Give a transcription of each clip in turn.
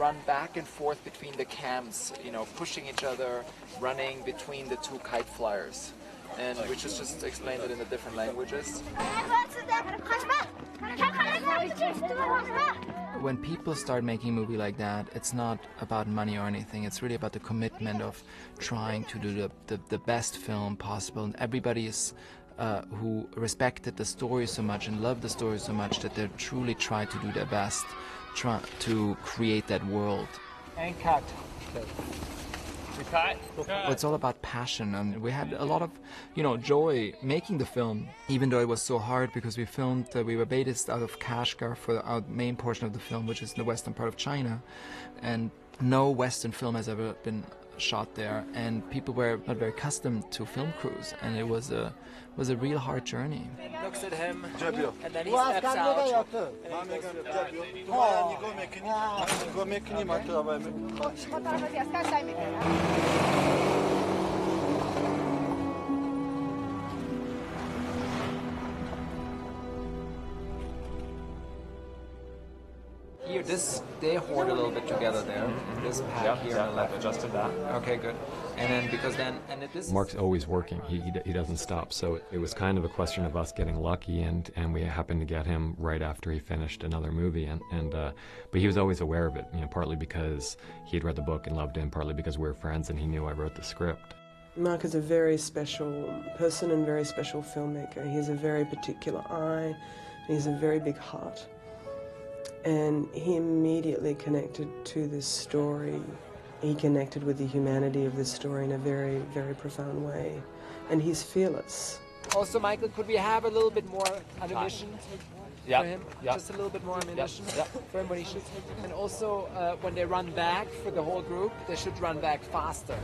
run back and forth between the camps, you know, pushing each other, running between the two kite flyers. And which is just explained it in the different languages. When people start making a movie like that, it's not about money or anything. It's really about the commitment of trying to do the best film possible. And everybody is who respected the story so much and loved the story so much that they truly tried to do their best, try to create that world. And cut. It's all about passion, and we had a lot of, you know, joy making the film, even though it was so hard because we filmed, we were based out of Kashgar for our main portion of the film, which is in the western part of China, and no Western film has ever been shot there, and people were not very accustomed to film crews, and it was a real hard journey. Looks at him, and then he steps out. Here, they hoard a little bit together there. In this pack here on the left. Adjusted that. Okay, good. And then this. Mark's always working. He doesn't stop. So it was kind of a question of us getting lucky, and we happened to get him right after he finished another movie. But he was always aware of it. You know, partly because he had read the book and loved it, and partly because we were friends and he knew I wrote the script. Mark is a very special person and very special filmmaker. He has a very particular eye. And he has a very big heart. And he immediately connected to this story. He connected with the humanity of this story in a very, very profound way. And he's fearless. Also, Michael, could we have a little bit more ammunition for him? Just a little bit more ammunition for him when he shoots. And also, when they run back for the whole group, they should run back faster.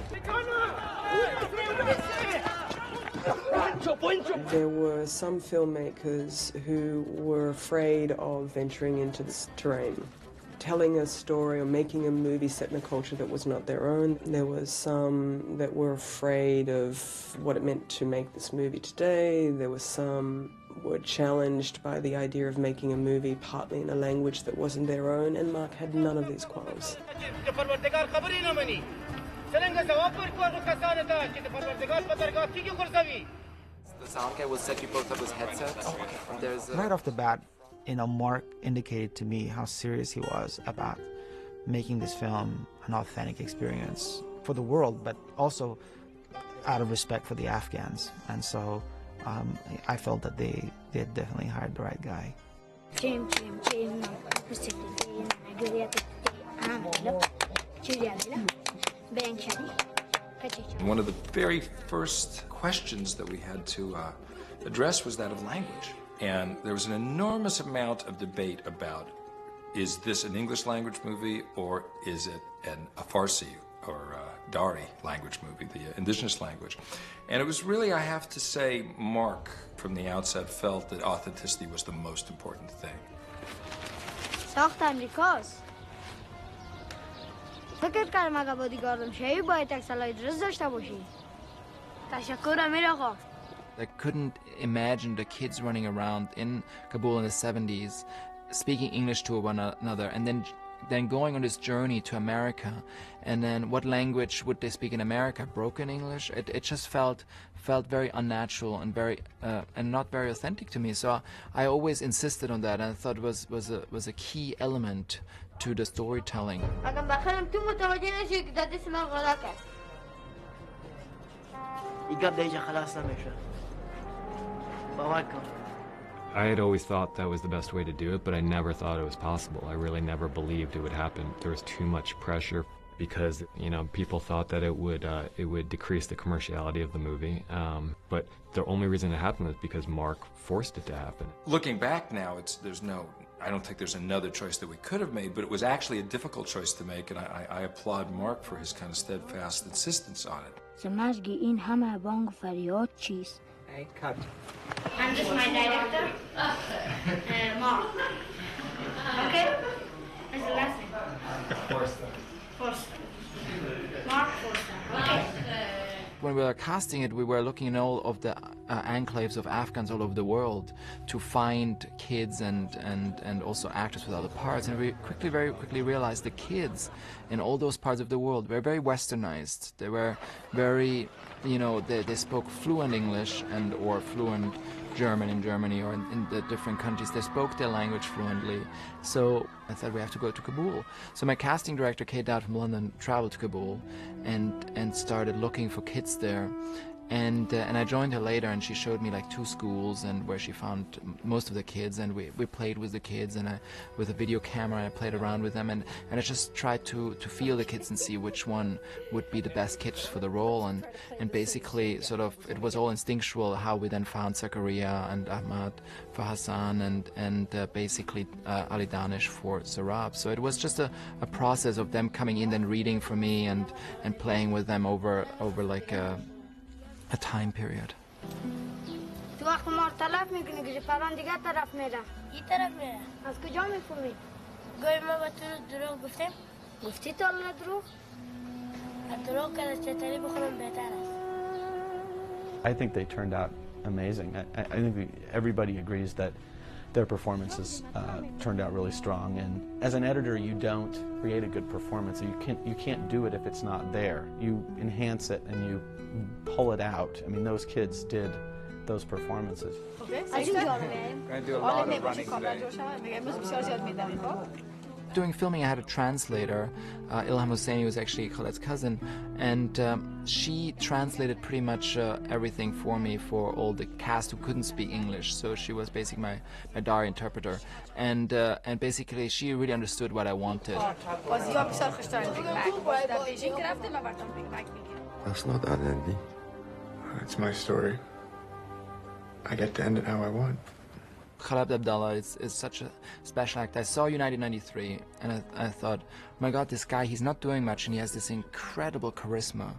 There were some filmmakers who were afraid of venturing into this terrain, telling a story or making a movie set in a culture that was not their own. There was some that were afraid of what it meant to make this movie today. There were some who were challenged by the idea of making a movie partly in a language that wasn't their own, and Mark had none of these qualms. The sound guy will set you both up with headsets. Right off the bat, you know, Mark indicated to me how serious he was about making this film an authentic experience for the world, but also out of respect for the Afghans. And so I felt that they had definitely hired the right guy. One of the very first questions that we had to address was that of language. And there was an enormous amount of debate about, is this an English language movie or is it a Farsi or Dari language movie, the indigenous language? And it was really, I have to say, Mark from the outset felt that authenticity was the most important thing. I couldn't imagine the kids running around in Kabul in the 70s speaking English to one another, and then going on this journey to America, and then what language would they speak in America? Broken English? It just felt very unnatural and very and not very authentic to me. So I always insisted on that, and I thought it was a key element to the storytelling. I had always thought that was the best way to do it, but I never thought it was possible. I really never believed it would happen. There was too much pressure because, you know, people thought that it would decrease the commerciality of the movie. But the only reason it happened is because Mark forced it to happen. Looking back now, I don't think there's another choice that we could have made, but it was actually a difficult choice to make, and I applaud Mark for his kind of steadfast insistence on it. And cut. And this is my director, Mark. Okay? That's the last name. Forster. Mark Forster. Okay. When we were casting it, we were looking at all of the enclaves of Afghans all over the world to find kids and also actors with other parts. And we very quickly realized the kids in all those parts of the world were very westernized. They were very, you know, they spoke fluent English and or fluent German in Germany or in the different countries. They spoke their language fluently. So I said, we have to go to Kabul. So my casting director, Kate Dowd from London, traveled to Kabul and started looking for kids there. And I joined her later, and she showed me like 2 schools and where she found most of the kids, and we played with the kids, and with a video camera I played around with them, and I just tried to feel the kids and see which one would be the best kids for the role, and basically sort of it was all instinctual how we then found Zakaria and Ahmad for Hassan and basically Ali Danish for Sarab. So it was just a process of them coming in and reading for me and playing with them over like a time period. تو وقت ما طرف میکنی که پران دیگه طرف میره. کی طرف میره؟ از کجا میفهمی؟ گوی ما با تو دروغ گفتیم؟ گفتی تو الله دروغ؟ دروغ که چطوری بخورم بهتر است. I think they turned out amazing. I think everybody agrees that their performances turned out really strong. And as an editor, you don't create a good performance. You can't do it if it's not there. You enhance it and you pull it out. I mean, those kids did those performances. During filming, I had a translator, Ilham Hosseini, who was actually Khaled's cousin, and she translated pretty much everything for me for all the cast who couldn't speak English. So she was basically my Dari interpreter, and basically she really understood what I wanted. That's not that ending. It's my story. I get to end it how I want. Khaled Abdallah is such a special actor. I saw United 93 and I thought, oh my God, this guy, he's not doing much and he has this incredible charisma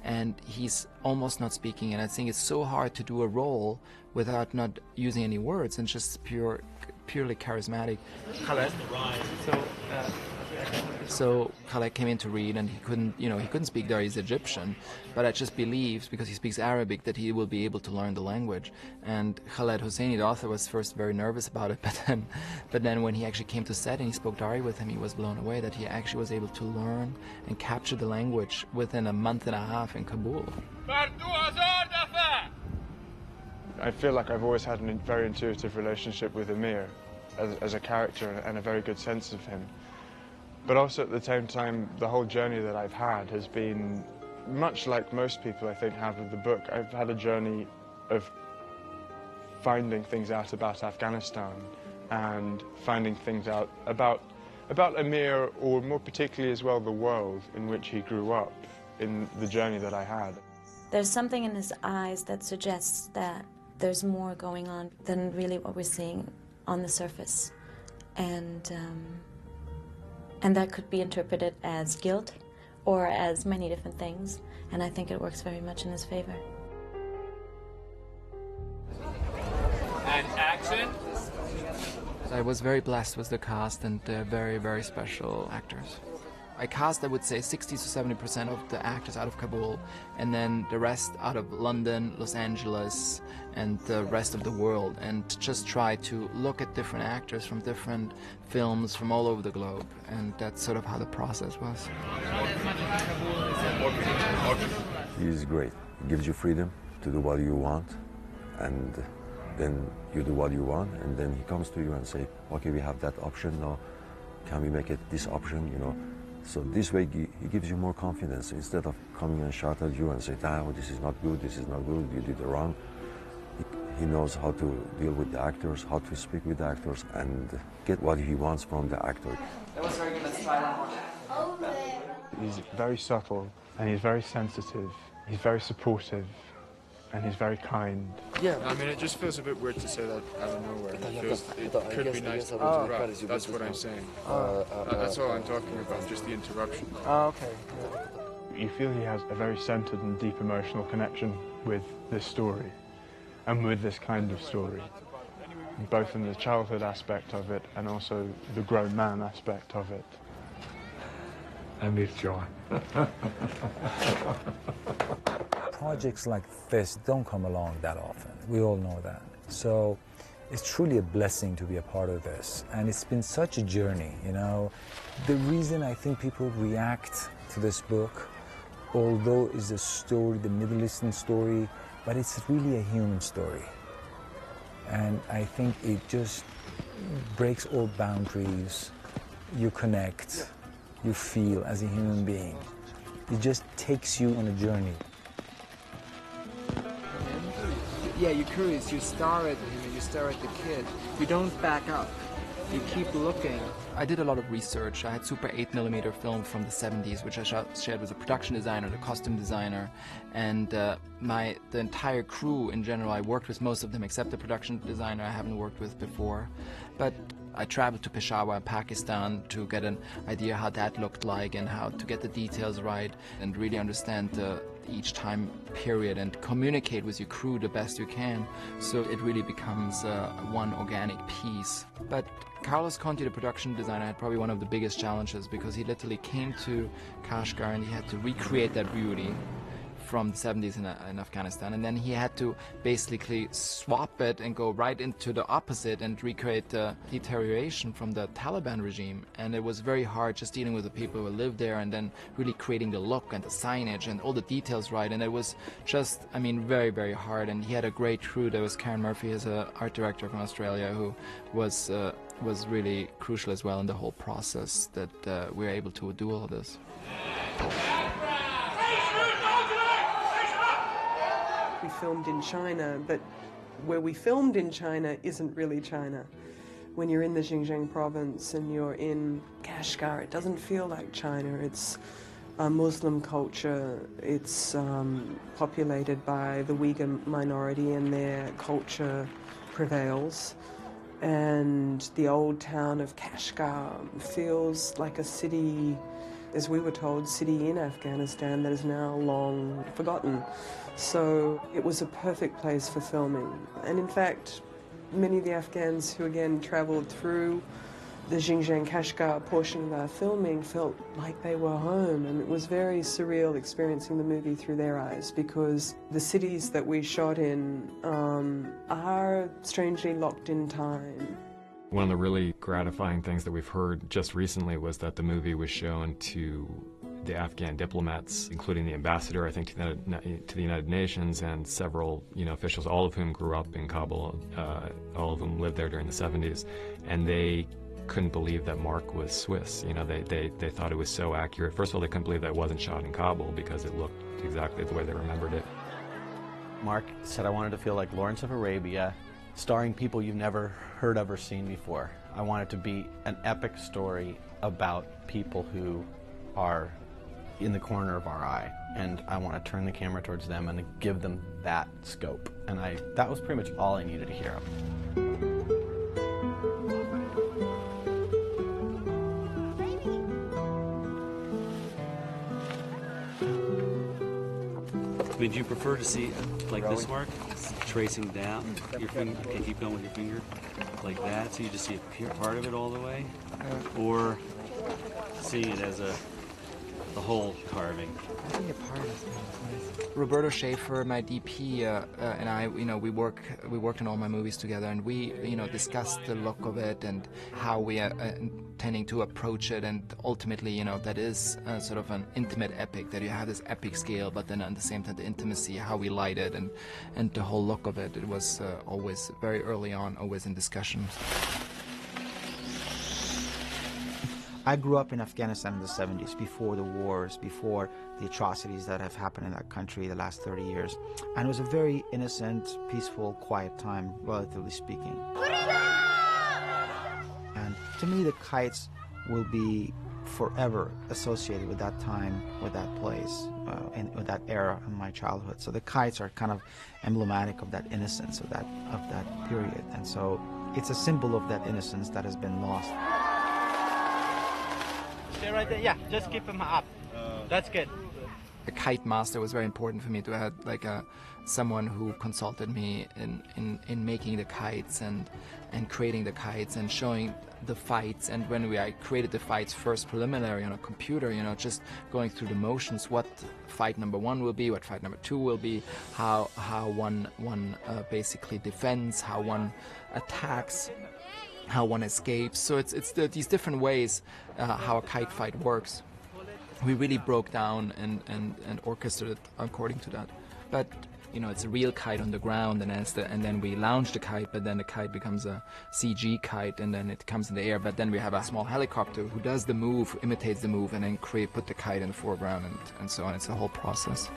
and he's almost not speaking, and I think it's so hard to do a role without not using any words and just purely charismatic. Khaled. So Khaled came in to read, and he couldn't speak there. He's Egyptian, but I just believed, because he speaks Arabic, that he will be able to learn the language. And Khaled Hosseini, the author, was first very nervous about it, but then when he actually came to set and he spoke Dari with him, he was blown away that he actually was able to learn and capture the language within a month and a half in Kabul. I feel like I've always had a very intuitive relationship with Amir as a character and a very good sense of him. But also at the same time, the whole journey that I've had has been much like most people, I think, have with the book. I've had a journey of finding things out about Afghanistan and finding things out about Amir, or more particularly as well the world in which he grew up, in the journey that I had. There's something in his eyes that suggests that there's more going on than really what we're seeing on the surface. And that could be interpreted as guilt or as many different things, and I think it works very much in his favor. And action! I was very blessed with the cast, and they're very, very special actors. I cast, I would say, 60 to 70% of the actors out of Kabul, and then the rest out of London, Los Angeles, and the rest of the world, and just try to look at different actors from different films from all over the globe, and that's sort of how the process was. He's great. He gives you freedom to do what you want, and then you do what you want, and then he comes to you and say, okay, we have that option now, can we make it this option, you know? So this way he gives you more confidence. Instead of coming and shout at you and say, oh, this is not good, you did it wrong. He knows how to deal with the actors, how to speak with the actors, and get what he wants from the actor. That was very good. Let's try that one. He's very subtle, and he's very sensitive. He's very supportive, and he's very kind. Yeah, I mean, it just feels a bit weird to say that out of nowhere. It could be nice to interrupt. That's what I'm saying. That's all I'm talking about, just the interruption. Oh, okay. You feel he has a very centered and deep emotional connection with this story, and with this kind of story, both in the childhood aspect of it and also the grown man aspect of it. I miss John. projects like this don't come along that often. We all know that. So it's truly a blessing to be a part of this. And it's been such a journey, you know. The reason I think people react to this book, although it's a story, the Middle Eastern story, but it's really a human story. And I think it just breaks all boundaries. You connect, you feel as a human being. It just takes you on a journey. Yeah, you're curious, you stare at him, you stare at the kid. You don't back up, you keep looking. I did a lot of research. I had Super 8mm film from the 70s, which I shared with a production designer, the costume designer, and the entire crew in general. I worked with most of them except the production designer I haven't worked with before. But I traveled to Peshawar, Pakistan, to get an idea how that looked like and how to get the details right and really understand each time period and communicate with your crew the best you can, so it really becomes one organic piece. But Carlos Conti, the production designer, had probably one of the biggest challenges because he literally came to Kashgar and he had to recreate that beauty from the 70s in Afghanistan, and then he had to basically swap it and go right into the opposite and recreate the deterioration from the Taliban regime. And it was very hard just dealing with the people who lived there and then really creating the look and the signage and all the details right. And it was just, I mean, very, very hard. And he had a great crew. There was Karen Murphy as an art director from Australia who was really crucial as well in the whole process that we were able to do all of this. We filmed in China, but where we filmed in China isn't really China. When you're in the Xinjiang province and you're in Kashgar, it doesn't feel like China. It's a Muslim culture. It's populated by the Uyghur minority, and their culture prevails. And the old town of Kashgar feels like a city, as we were told, city in Afghanistan that is now long forgotten. So it was a perfect place for filming. And in fact, many of the Afghans who again traveled through the Xinjiang Kashgar portion of our filming felt like they were home, and it was very surreal experiencing the movie through their eyes, because the cities that we shot in are strangely locked in time. One of the really gratifying things that we've heard just recently was that the movie was shown to the Afghan diplomats, including the ambassador, I think, to the United Nations, and several, officials, all of whom grew up in Kabul, all of whom lived there during the 70s, and they couldn't believe that Mark was Swiss. They thought it was so accurate. First of all, they couldn't believe that it wasn't shot in Kabul because it looked exactly the way they remembered it. Mark said, I wanted to feel like Lawrence of Arabia, starring people you've never heard of or seen before. I want it to be an epic story about people who are in the corner of our eye, and I want to turn the camera towards them and give them that scope. And that was pretty much all I needed to hear. I mean, do you prefer to see like this, Mark? Tracing down your finger, okay, keep going with your finger, like that, so you just see a pure part of it all the way? Or seeing it as the whole carving? I think a part is nice. Roberto Schaefer, my DP, and I, we worked on all my movies together, and we, discussed the look of it and how we are intending to approach it, and ultimately, that is sort of an intimate epic, that you have this epic scale, but then at the same time the intimacy, how we light it, and the whole look of it. It was always very early on, always in discussions. I grew up in Afghanistan in the 70s, before the wars, before the atrocities that have happened in that country the last 30 years. And it was a very innocent, peaceful, quiet time, relatively speaking. And to me, the kites will be forever associated with that time, with that place, and with that era in my childhood. So the kites are kind of emblematic of that innocence, of that period. And so it's a symbol of that innocence that has been lost. Stay right there. Yeah, just keep him up. That's good. a kite master was very important for me, to have like someone who consulted me in making the kites and creating the kites and showing the fights. And when I created the fights first preliminary on a computer, you know, just going through the motions, what fight number 1 will be, what fight number 2 will be, how one basically defends, how one attacks, how one escapes. So it's these different ways how a kite fight works. We really broke down and orchestrated according to that. But you know, it's a real kite on the ground, and then we launch the kite, but then the kite becomes a CG kite, and then it comes in the air. But then we have a small helicopter who does the move, imitates the move, and then put the kite in the foreground, and so on. It's a whole process.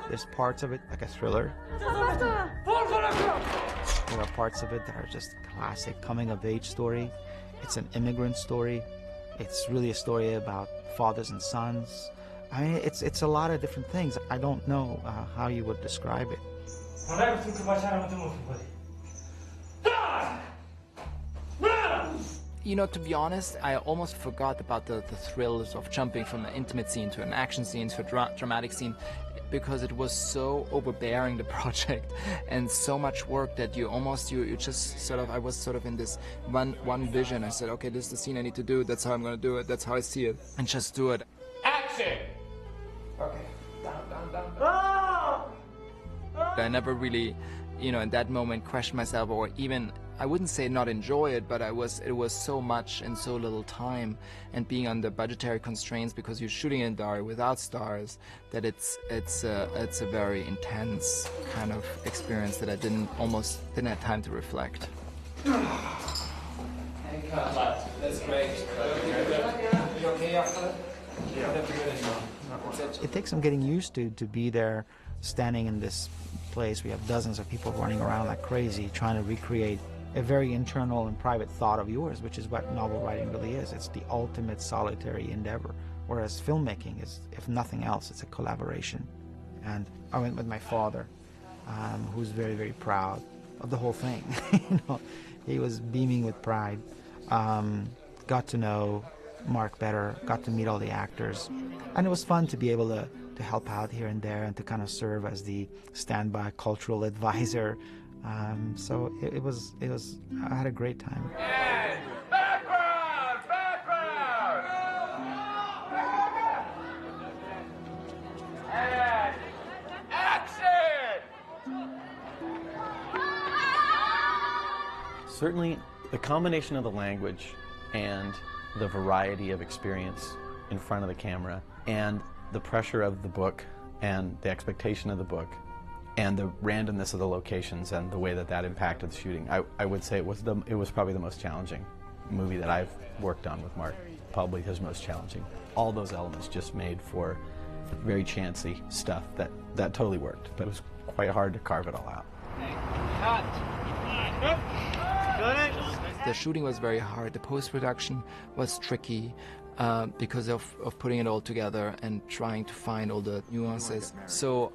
There's parts of it like a thriller. There are parts of it that are just classic coming-of-age story. It's an immigrant story. It's really a story about fathers and sons. I mean, it's a lot of different things. I don't know how you would describe it. You know, to be honest, I almost forgot about the thrills of jumping from an intimate scene to an action scene to a dramatic scene, because it was so overbearing, the project, and so much work that you just sort of, I was sort of in this one vision. I said, okay, this is the scene I need to do, that's how I'm going to do it, that's how I see it, and just do it. Action! Okay, down. I never really, you know, in that moment questioned myself, or even, I wouldn't say not enjoy it, but it was so much in so little time, and being under budgetary constraints because you're shooting in dark without stars, that it's a very intense kind of experience that I didn't have time to reflect. That's great. You okay after that? It takes some getting used to be there, standing in this place. We have dozens of people running around like crazy, trying to recreate a very internal and private thought of yours, which is what novel writing really is. It's the ultimate solitary endeavor, whereas filmmaking is, if nothing else, it's a collaboration. And I went with my father, who's very, very proud of the whole thing. You know, he was beaming with pride. Got to know Mark better, got to meet all the actors, and it was fun to be able to help out here and there and to kind of serve as the standby cultural advisor. So it was, I had a great time. And background! And action! Certainly, the combination of the language and the variety of experience in front of the camera and the pressure of the book and the expectation of the book and the randomness of the locations and the way that impacted the shooting, I would say it was probably the most challenging movie that I've worked on with Mark. Probably his most challenging. All those elements just made for very chancy stuff that totally worked, but it was quite hard to carve it all out. The shooting was very hard. The post-production was tricky because of putting it all together and trying to find all the nuances. So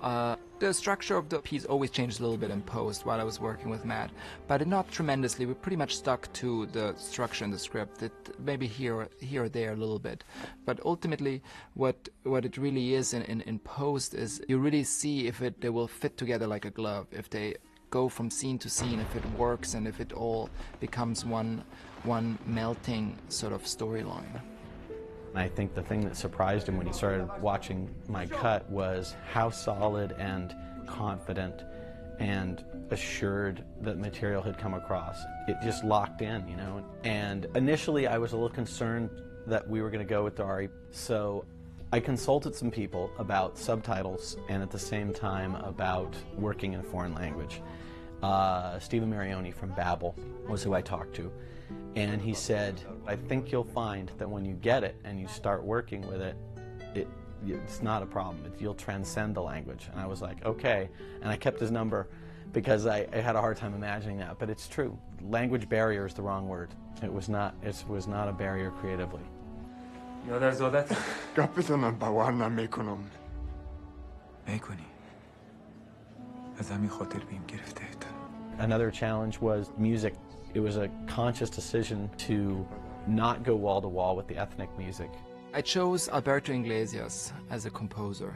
the structure of the piece always changed a little bit in post while I was working with Matt, but not tremendously. We pretty much stuck to the structure in the script. It maybe here or there a little bit, but ultimately what it really is in post is you really see if they will fit together like a glove, if they go from scene to scene, if it works, and if it all becomes one melting sort of storyline. I think the thing that surprised him when he started watching my cut was how solid and confident and assured that material had come across. It just locked in, you know. And initially I was a little concerned that we were going to go with Dari, so I consulted some people about subtitles and at the same time about working in a foreign language. Stephen Marioni from Babbel was who I talked to. And he said, I think you'll find that when you get it and you start working with it, it's not a problem. You'll transcend the language. And I was like, okay. And I kept his number because I had a hard time imagining that. But it's true. Language barrier is the wrong word. It was not a barrier creatively. Another challenge was music. It was a conscious decision to not go wall to wall with the ethnic music. I chose Alberto Iglesias as a composer.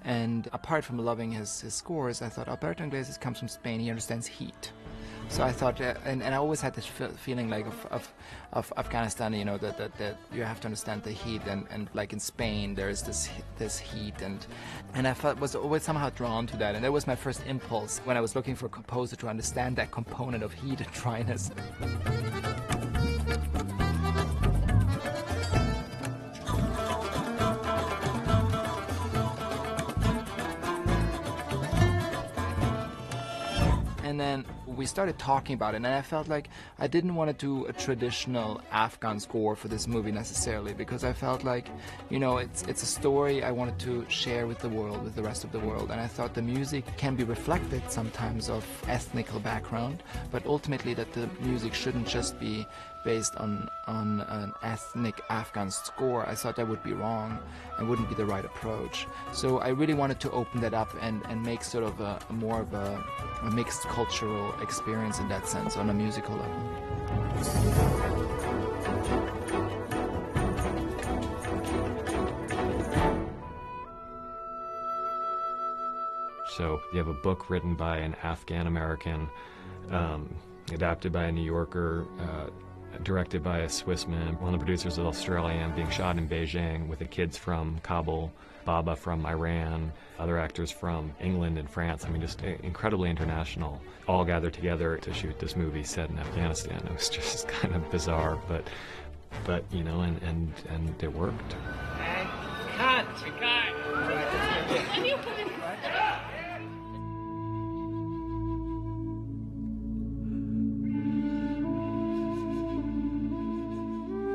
And apart from loving his scores, I thought Alberto Iglesias comes from Spain, he understands heat. So I thought, and I always had this feeling like of Afghanistan, you know, that you have to understand the heat, and like in Spain there's this heat, and I felt was always somehow drawn to that, and that was my first impulse when I was looking for a composer, to understand that component of heat and dryness. And then we started talking about it, and I felt like I didn't want to do a traditional Afghan score for this movie necessarily, because I felt like, you know, it's a story I wanted to share with the world, with the rest of the world, and I thought the music can be reflected sometimes of ethnical background, but ultimately that the music shouldn't just be based on an ethnic Afghan score. I thought that would be wrong and wouldn't be the right approach. So I really wanted to open that up and make sort of a more of a mixed cultural experience in that sense, on a musical level. So you have a book written by an Afghan American, adapted by a New Yorker, directed by a Swissman, one of the producers is Australian, being shot in Beijing with the kids from Kabul, Baba from Iran, other actors from England and France. I mean, just incredibly international, all gathered together to shoot this movie set in Afghanistan. It was just kind of bizarre, but you know, and it worked. Cut!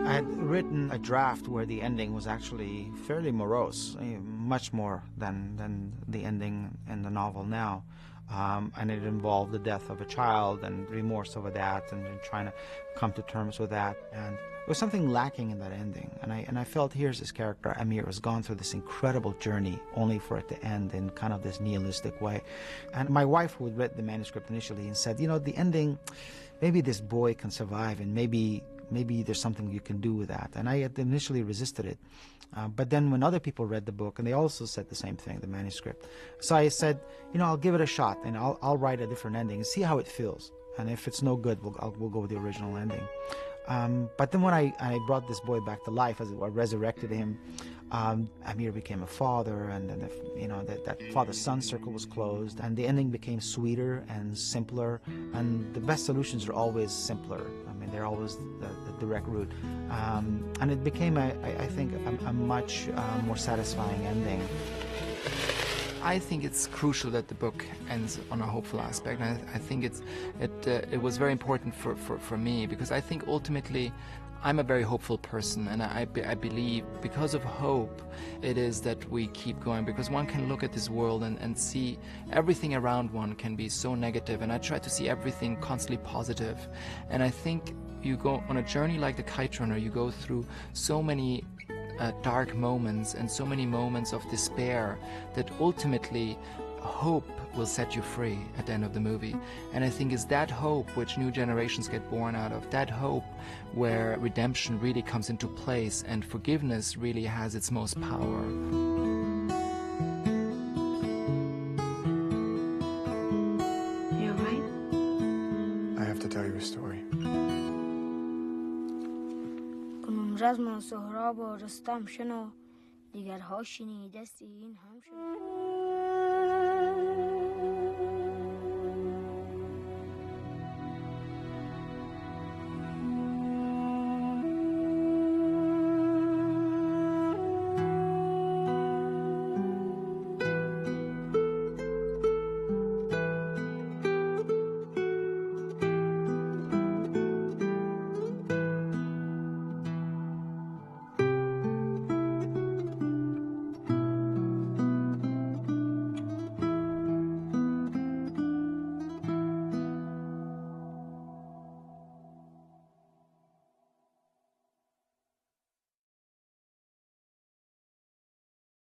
I had written a draft where the ending was actually fairly morose, much more than the ending in the novel now. And it involved the death of a child and remorse over that, and trying to come to terms with that. And there was something lacking in that ending. And I felt, here's this character, Amir, has gone through this incredible journey only for it to end in kind of this nihilistic way. And my wife, who had read the manuscript initially, and said, you know, the ending, maybe this boy can survive, and maybe there's something you can do with that. And I had initially resisted it. But then when other people read the book, and they also said the same thing, the manuscript. So I said, you know, I'll give it a shot, and I'll write a different ending and see how it feels. And if it's no good, we'll go with the original ending. But then when I brought this boy back to life, as it were, resurrected him, Amir became a father, and then that father-son circle was closed, and the ending became sweeter and simpler. And the best solutions are always simpler. I mean, they're always the direct route. And it became, I think, a much more satisfying ending. I think it's crucial that the book ends on a hopeful aspect. And I think it was very important for me, because I think ultimately I'm a very hopeful person, and I believe because of hope it is that we keep going, because one can look at this world and see everything around one can be so negative, and I try to see everything constantly positive. And I think you go on a journey like the Kite Runner, you go through so many dark moments and so many moments of despair that ultimately hope will set you free at the end of the movie. And I think it's that hope which new generations get born out of, that hope where redemption really comes into place and forgiveness really has its most power. You alright? I have to tell you a story. کنون رزم و سهراب و رستم شنو دیگرها شنیدستی این هم شنو